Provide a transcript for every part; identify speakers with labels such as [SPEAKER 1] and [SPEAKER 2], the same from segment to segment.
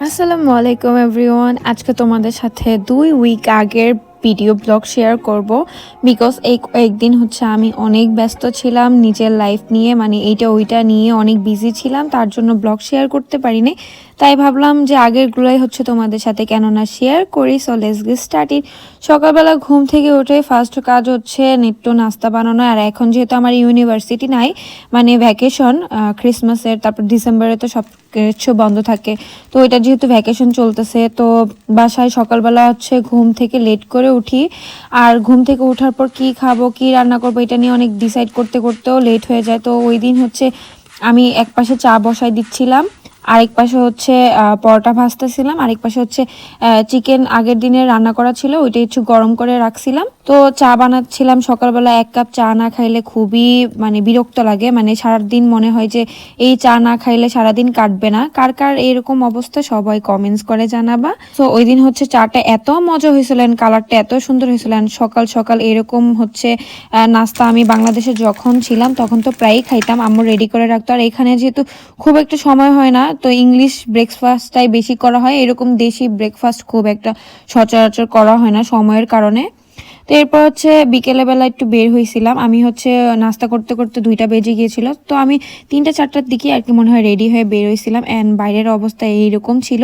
[SPEAKER 1] আসসালামু আলাইকুম এভরিওয়ান। আজকে তোমাদের সাথে 2 উইক আগের ভিডিও ব্লগ শেয়ার করব। বিকজ এই কয়েকদিন হচ্ছে আমি অনেক ব্যস্ত ছিলাম নিজের লাইফ নিয়ে, মানে এইটা ওইটা নিয়ে অনেক বিজি ছিলাম, তার জন্য ব্লগ শেয়ার করতে পারিনি। তাই ভাবলাম যে আগেরগুলোই হচ্ছে তোমাদের সাথে কেননা শেয়ার করি। So let's get started. সকালবেলা ঘুম থেকে উঠে ফার্স্ট কাজ হচ্ছে একটু নাস্তা বানানো। আর এখন যেহেতু আমার ইউনিভার্সিটি নাই, মানে ভ্যাকেশন ক্রিসমাসের, তারপর ডিসেম্বরে তো সব কিছু বন্ধ থাকে, তো এটা যেহেতু ভ্যাকেশন চলতেছে তো বাসায় সকালবেলা হচ্ছে ঘুম থেকে লেট করে উঠি। আর ঘুম থেকে ওঠার পর কি খাবো কি রান্না করবো এটা নিয়ে অনেক ডিসাইড করতে করতেও লেট হয়ে যায়। তো ওই দিন হচ্ছে আমি এক পাশে চা বসাই দিচ্ছিলাম, আরেক পাশে হচ্ছে পরোটা ভাজতেছিলাম, আরেক পাশে হচ্ছে চিকেন আগের দিনের রান্না করা ছিল ওইটা একটু গরম করে রাখছিলাম। তো চা বানাচ্ছিলাম। সকালবেলা 1 কাপ চা না খাইলে খুবই মানে বিরক্ত লাগে, মানে সারাদিন মনে হয় যে এই চা না খাইলে সারাদিন কাটবে না। কার কার এরকম অবস্থা সবাই কমেন্টস করে জানাবা। তো ওই দিন হচ্ছে চাটা এত মজা হয়েছিল, কালারটা এত সুন্দর হয়েছিল। সকাল সকাল এরকম হচ্ছে নাস্তা আমি বাংলাদেশে যখন ছিলাম তখন তো প্রায়ই খাইতাম, আম্মু রেডি করে রাখতো। আর এখানে যেহেতু খুব একটা সময় হয় না, তো ইংলিশ ব্রেকফাস্টটাই বেশি করা হয়, এরকম দেশি ব্রেকফাস্ট খুব একটা সচরাচর করা হয় না সময়ের কারণে। তো এরপর হচ্ছে বিকেলে বেলা একটু বের হয়েছিলাম। আমি হচ্ছে নাস্তা করতে করতে 2টা বেজে গিয়েছিল, তো আমি 3টা 4টার দিকে আর কি মনে হয় রেডি হয়ে বের হয়েছিলাম। অ্যান্ড বাইরের অবস্থা এইরকম ছিল,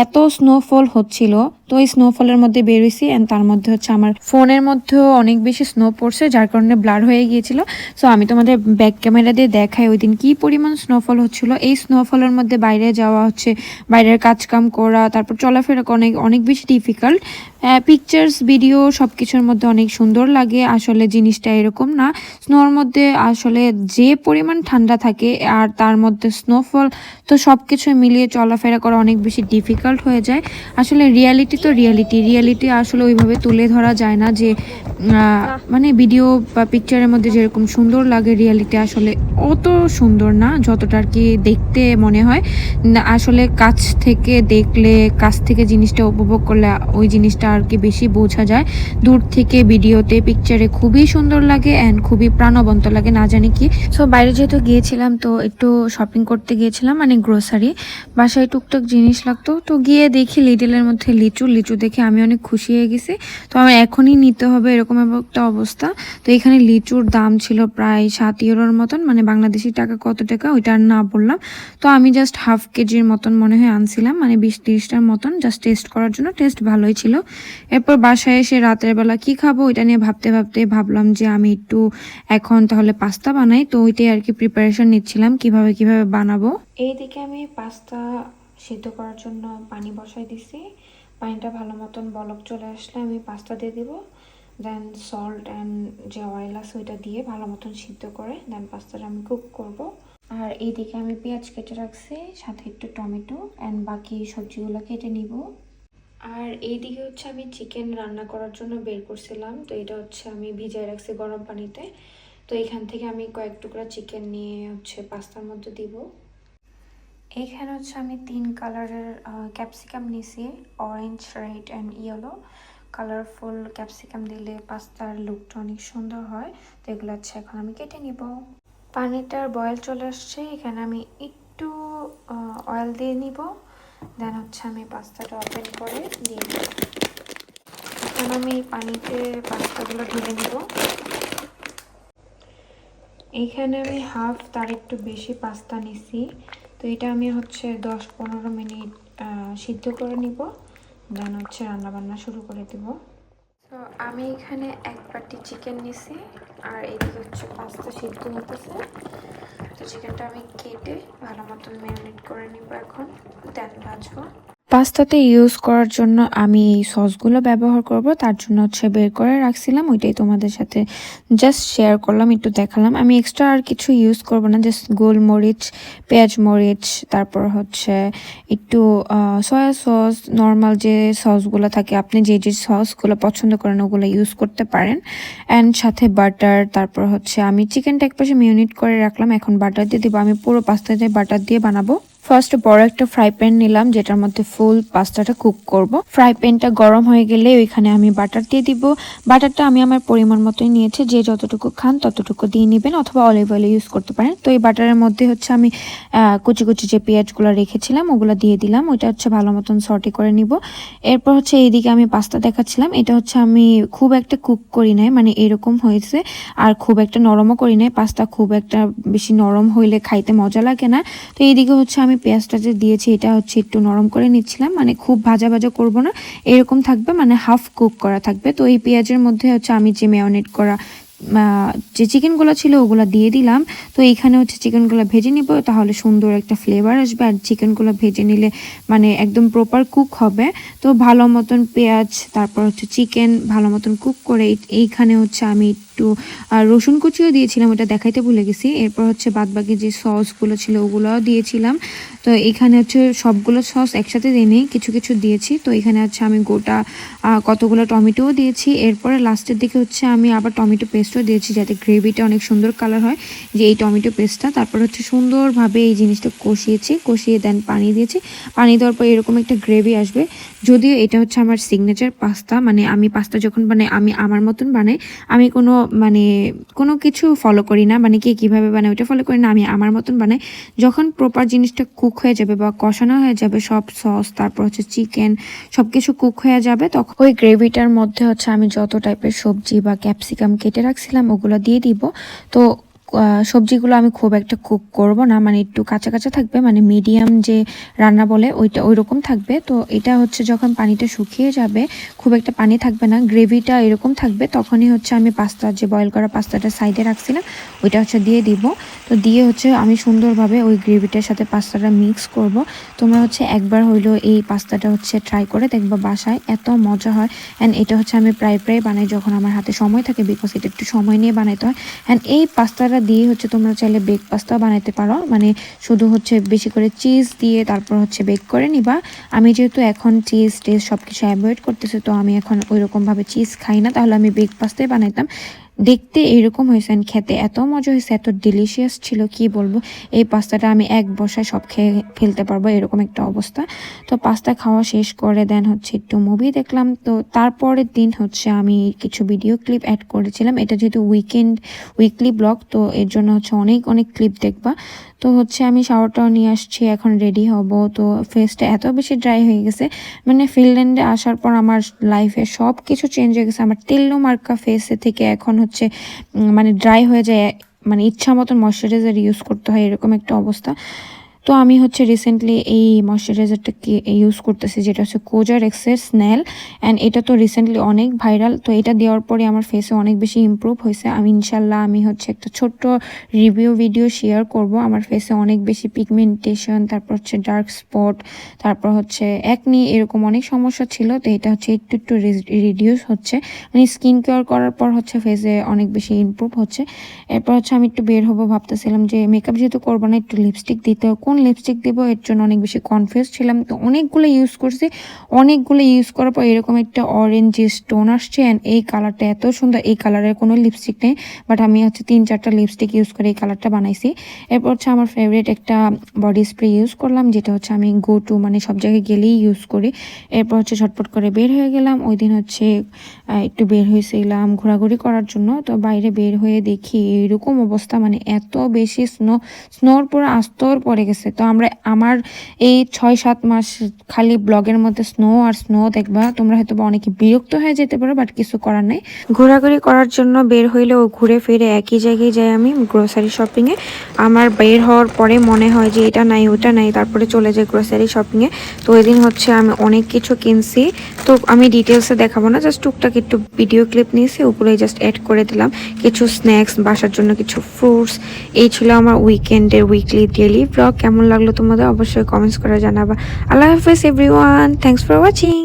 [SPEAKER 1] এত স্নোফল হচ্ছিল। তো এই স্নোফলের মধ্যে বের হয়েছি, অ্যান্ড তার মধ্যে হচ্ছে আমার ফোনের মধ্যেও অনেক বেশি স্নো পড়ছে, যার কারণে ব্লার হয়ে গিয়েছিল। সো আমি তোমাদের ব্যাক ক্যামেরা দিয়ে দেখাই ওই দিন কী পরিমাণ স্নোফল হচ্ছিল। এই স্নোফলের মধ্যে বাইরে যাওয়া হচ্ছে, বাইরের কাজকাম করা, তারপর চলাফেরা অনেক অনেক বেশি ডিফিকাল্ট। পিকচার্স ভিডিও সব কিছুর মধ্যে অনেক সুন্দর লাগে, আসলে জিনিসটা এরকম না। স্নোর মধ্যে আসলে যে পরিমাণ ঠান্ডা থাকে আর তার মধ্যে স্নোফল, তো সব কিছু মিলিয়ে চলাফেরা করা অনেক বেশি ডিফিকাল্ট হয়ে যায়। আসলে রিয়ালিটি তো রিয়ালিটি আসলে ওইভাবে তুলে ধরা যায় না, যে মানে ভিডিও বা পিকচারের মধ্যে যেরকম সুন্দর লাগে রিয়ালিটি আসলে অত সুন্দর না যতটা আর কি দেখতে মনে হয়। আসলে কাছ থেকে দেখলে, কাছ থেকে জিনিসটা উপভোগ করলে ওই জিনিসটা আর কি বেশি বোঝা যায়। দূর থেকে ভিডিওতে পিকচারে খুবই সুন্দর লাগে অ্যান্ড খুবই প্রাণবন্ত লাগে, না জানি কি। সো বাইরে যেহেতু গিয়েছিলাম তো একটু শপিং করতে গিয়েছিলাম, মানে গ্রোসারি, বাসায় টুকটাক জিনিস লাগতো। তো গিয়ে দেখি লিডলের মধ্যে লিচু দেখে আমি অনেক খুশি হয়ে গেছি। তো আমার এখনই নিতে হবে এরকম একটা অবস্থা। তো এখানে লিচুর দাম ছিল প্রায় 7 ইউরোর মতন, মানে বাংলাদেশি টাকা কত টাকা ওইটা আর না বললাম। তো আমি জাস্ট হাফ কেজির মতন মনে হয় আনছিলাম, মানে 20-30টার মতন, জাস্ট টেস্ট করার জন্য। টেস্ট ভালোই ছিল। এরপর বাসায় এসে রাতের বেলা কি খাবো ওইটা নিয়ে ভাবতে ভাবতে ভাবলাম যে আমি একটু এখন তাহলে পাস্তা বানাই। তো ওইটাই আর কি প্রিপারেশন নিচ্ছিলাম কিভাবে বানাবো। এইদিকে আমি পাস্তা সিদ্ধ করার জন্য পানি বসাই দিছি। পানিটা ভালো মতন বলক চলে আসলে আমি পাস্তা দিয়ে দিব। দেন সল্ট অ্যান্ড যে অয়েল আছে ওইটা দিয়ে ভালো মতন সিদ্ধ করে দেন পাস্তাটা আমি কুক করব। আর এইদিকে আমি পেঁয়াজ কেটে রাখছি, সাথে একটু টমেটো অ্যান্ড বাকি সবজিগুলো কেটে নিব। আর এইদিকে হচ্ছে আমি চিকেন রান্না করার জন্য বের করছিলাম। তো এটা হচ্ছে আমি ভিজাই রাখছি গরম পানিতে। তো এখান থেকে আমি কয়েক টুকরা চিকেন নিয়ে হচ্ছে পাস্তার মধ্যে দিব। এইখানে হচ্ছে আমি 3 কালারের ক্যাপসিকাম নিছি, orange, red and yellow. Colourful capsicum দিলে পাস্তার লুকটা অনেক সুন্দর হয়। তো এগুলো হচ্ছে এখন আমি কেটে নিব। পানিটার বয়েল চলে আসছে, এখানে আমি একটু অয়েল দিয়ে নিব। দেন হচ্ছে আমি পাস্তাটা ওপেন করে দিয়ে নিব। এখন আমি পানিতে পাস্তাগুলো ঢেলে নিব। এইখানে আমি হাফ তার একটু বেশি পাস্তা নিছি। তো এটা আমি হচ্ছে 10-15 মিনিট সিদ্ধ করে নিব। দেন হচ্ছে রান্নাবান্না শুরু করে দেব। তো আমি এখানে 1 বাটি চিকেন নিছি, আর এদিকে হচ্ছে পাস্তা সিদ্ধ হতেছে। তো চিকেনটা আমি কেটে ভালো মতন ম্যারিনেট করে নিব এখন, দেন ভাজবো। পাস্তাতে ইউজ করার জন্য আমি এই সসগুলো ব্যবহার করব, তার জন্য হচ্ছে বের করে রাখছিলাম, ওইটাই তোমাদের সাথে জাস্ট শেয়ার করলাম, একটু দেখালাম। আমি এক্সট্রা আর কিছু ইউজ করব না, জাস্ট গোলমরিচ, পেঁয়াজ মরিচ, তারপর হচ্ছে একটু সয়া সস, নর্মাল যে সসগুলো থাকে আপনি যে যে সসগুলো পছন্দ করেন ওগুলো ইউজ করতে পারেন। অ্যান্ড সাথে বাটার, তারপর হচ্ছে আমি চিকেনটা একপাশে ম্যারিনেট করে রাখলাম, এখন বাটার দিয়ে দেবো। আমি পুরো পাস্তাতে বাটার দিয়ে বানাবো। ফার্স্ট বড় একটা ফ্রাই প্যান নিলাম যেটার মধ্যে ফুল পাস্তাটা কুক করব। ফ্রাই প্যানটা গরম হয়ে গেলে ওইখানে আমি বাটার দিয়ে দিব। বাটারটা আমি আমার পরিমাণ মতোই নিয়েছি, যে যতটুকু খান ততটুকু দিয়ে নেবেন, অথবা অলিভ অয়েল ইউজ করতে পারেন। তো এই বাটারের মধ্যে হচ্ছে আমি কুচি কুচি যে পেঁয়াজগুলো রেখেছিলাম ওগুলো দিয়ে দিলাম। ওইটা হচ্ছে ভালো মতন সর্টি করে নিব। এরপর হচ্ছে এইদিকে আমি পাস্তা দেখাচ্ছিলাম, এটা হচ্ছে আমি খুব একটা কুক করি নাই, মানে এরকম হয়েছে, আর খুব একটা নরমও করি নাই। পাস্তা খুব একটা বেশি নরম হইলে খাইতে মজা লাগে না। তো এইদিকে হচ্ছে আমি পেঁয়াজটা যে দিয়েছি এটা হচ্ছে একটু নরম করে নিচ্ছিলাম, মানে খুব ভাজা ভাজা করব না, এরকম থাকবে, মানে হাফ কুক করা থাকবে। তো এই পেঁয়াজের মধ্যে হচ্ছে আমি যে ম্যারিনেট করা যে চিকেনগুলো ছিল ওগুলো দিয়ে দিলাম। তো এইখানে হচ্ছে চিকেনগুলো ভেজে নিব, তাহলে সুন্দর একটা ফ্লেভার আসবে। আর চিকেনগুলো ভেজে নিলে মানে একদম প্রপার কুক হবে। তো ভালো মতন পেঁয়াজ তারপর হচ্ছে চিকেন ভালো মতন কুক করে এইখানে হচ্ছে আমি একটু রসুন কুচিও দিয়েছিলাম, ওটা দেখাইতে ভুলে গেছি। এরপর হচ্ছে বাদবাকি যে সসগুলো ছিল ওগুলোও দিয়েছিলাম। তো এখানে হচ্ছে সবগুলো সস একসাথে দিয়ে নেই, কিছু কিছু দিয়েছি। তো এখানে হচ্ছে আমি গোটা কতগুলো টমেটোও দিয়েছি। এরপরে লাস্টের দিকে হচ্ছে আমি আবার টমেটো পেস্টও দিয়েছি, যাতে গ্রেভিটা অনেক সুন্দর কালার হয়, যে এই টমেটো পেস্টটা। তারপর হচ্ছে সুন্দরভাবে এই জিনিসটা কষিয়ে দেন পানি দিয়েছি। পানি দেওয়ার পর এরকম একটা গ্রেভি আসবে। যদিও এটা হচ্ছে আমার সিগনেচার পাস্তা, মানে আমি পাস্তা যখন বানাই আমি আমার মতন বানাই, আমি কোনো কিছু ফলো করি না, মানে কে কীভাবে বানায় ওটা ফলো করি না, আমি আমার মতন বানাই। যখন প্রপার জিনিসটা কুক হয়ে যাবে বা কষানো হয়ে যাবে, সব সস তারপর হচ্ছে চিকেন সব কিছু কুক হয়ে যাবে, তখন ওই গ্রেভিটার মধ্যে হচ্ছে আমি যত টাইপের সবজি বা ক্যাপসিকাম কেটে রাখছিলাম ওগুলো দিয়ে দিব। তো সবজিগুলো আমি খুব একটা কুক করব না, মানে একটু কাঁচা কাঁচা থাকবে, মানে মিডিয়াম যে রান্না বলে ওইটা ওইরকম থাকবে। তো এটা হচ্ছে যখন পানিটা শুকিয়ে যাবে, খুব একটা পানি থাকবে না, গ্রেভিটা এরকম থাকবে, তখনই হচ্ছে আমি পাস্তা যে বয়েল করা পাস্তাটা সাইডে রাখছিলাম ওইটা হচ্ছে দিয়ে দিব। তো দিয়ে হচ্ছে আমি সুন্দরভাবে ওই গ্রেভিটার সাথে পাস্তাটা মিক্স করব। তোমরা হচ্ছে একবার হইলো এই পাস্তাটা হচ্ছে ট্রাই করে দেখবা বাসায়, এত মজা হয়। অ্যান্ড এটা হচ্ছে আমি প্রায় বানাই যখন আমার হাতে সময় থাকে, বিকজ এটা একটু সময় নিয়ে বানাইতে হয়। অ্যান্ড এই পাস্তাটা দিয়ে হচ্ছে তোমরা চাইলে বেক পাস্তা বানাইতে পারো, মানে শুধু হচ্ছে বেশি করে চিজ দিয়ে তারপর হচ্ছে বেক করে নিবা। আমি যেহেতু এখন চিজ টেজ সব কিছু অ্যাভয়েড করতেছি, তো আমি এখন ওইরকমভাবে চিজ খাই না, তাহলে আমি বেক পাস্তাই বানাইতাম। দেখতে এরকম হয়েছে, খেতে এত মজা হয়েছে, এত ডিলিশিয়াস ছিল কি বলবো। এই পাস্তাটা আমি এক বসায় সব খেয়ে ফেলতে পারবো, এরকম একটা অবস্থা। তো পাস্তা খাওয়া শেষ করে দেন হচ্ছে একটু মুভি দেখলাম। তো তারপরের দিন হচ্ছে আমি কিছু ভিডিও ক্লিপ অ্যাড করেছিলাম, এটা যেহেতু উইকলি ব্লগ, তো এর জন্য হচ্ছে অনেক অনেক ক্লিপ দেখবা। তো হচ্ছে আমি শাওয়ারটাও নিয়ে আসছি, এখন রেডি হব। তো ফেসটা এত বেশি ড্রাই হয়ে গেছে, মানে ফিনল্যান্ডে আসার পর আমার লাইফে সব কিছু চেঞ্জ হয়ে গেছে। আমার তেলো মার্কা ফেসে থেকে এখন হচ্ছে মানে ড্রাই হয়ে যায়, মানে ইচ্ছা মতন ময়শ্চারাইজার ইউজ করতে হয়, এরকম একটা অবস্থা। তো আমি হচ্ছে রিসেন্টলি এই ময়শ্চারাইজারটাকে ইউজ করতেছি, যেটা হচ্ছে কোজার এক্সের স্নেল। অ্যান্ড এটা তো রিসেন্টলি অনেক ভাইরাল, তো এটা দেওয়ার পরে আমার ফেসে অনেক বেশি ইমপ্রুভ হয়েছে। আমি ইনশাল্লাহ আমি হচ্ছে একটা ছোট্ট রিভিউ ভিডিও শেয়ার করব। আমার ফেসে অনেক বেশি পিগমেন্টেশন, তারপর হচ্ছে ডার্ক স্পট, তারপর হচ্ছে একনি, এরকম অনেক সমস্যা ছিল। তো এটা হচ্ছে একটু একটু রিডিউস হচ্ছে, মানে স্কিন কেয়ার করার পর হচ্ছে ফেসে অনেক বেশি ইমপ্রুভ হচ্ছে। এরপর হচ্ছে আমি একটু বের হবো, ভাবতেছিলাম যে মেকআপ যেহেতু করবো না, একটু লিপস্টিক দিতে, কোন লিপস্টিক দেবো এর জন্য অনেক বেশি কনফিউজ ছিলাম। তো অনেকগুলো ইউজ করছি, অনেকগুলো ইউজ করার পর এরকম একটা অরেঞ্জ স্টোন আসছে। অ্যান্ড এই কালারটা এত সুন্দর, এই কালারের কোনো লিপস্টিক নেই, বাট আমি হচ্ছে 3-4টা লিপস্টিক ইউজ করে এই কালারটা বানাইছি। এরপর হচ্ছে আমার ফেভারিট একটা বডি স্প্রে ইউজ করলাম, যেটা হচ্ছে আমি গো টু মানে সব জায়গায় গেলেই ইউজ করি। এরপর হচ্ছে ঝটপট করে বের হয়ে গেলাম। ওই দিন হচ্ছে একটু বের হয়েছিলাম ঘোরাঘুরি করার জন্য। তো বাইরে বের হয়ে দেখি এরকম অবস্থা, মানে এত বেশি স্নোর পুরো আস্তর পড়ে গেছে। তো আমার এই 6-7 মাস খালি ব্লগের মধ্যে স্নো আর স্নো দেখবা, তোমরা হয়তো অনেকে বিরক্ত হয়ে যেতে পারো, বাট কিছু করার নাই। ঘোরাঘুরি করার জন্য বের হইলেও ঘুরে ফিরে একই জায়গায় যাই আমি, গ্রোসারি শপিংয়ে। আমার বের হওয়ার পরে মনে হয় যে এটা নাই ওটা নাই, তারপরে চলে যাই গ্রোসারি শপিংয়ে। তো ওই দিন হচ্ছে আমি অনেক কিছু কিনছি, তো আমি ডিটেলসে দেখাবো না, জাস্ট টুকটাক একটু ভিডিও ক্লিপ নিয়েছি, ওগুলোই জাস্ট অ্যাড করে দিলাম। কিছু স্ন্যাক্স, বাসার জন্য কিছু ফ্রুটস। এই ছিল আমার উইকেন্ডের উইকলি ডেইলি ব্লগ। কেমন লাগলো তোমাদের অবশ্যই কমেন্টস করে জানাবা। আল্লাহ হাফেজ এভরিওয়ান, থ্যাঙ্কস ফর ওয়াচিং।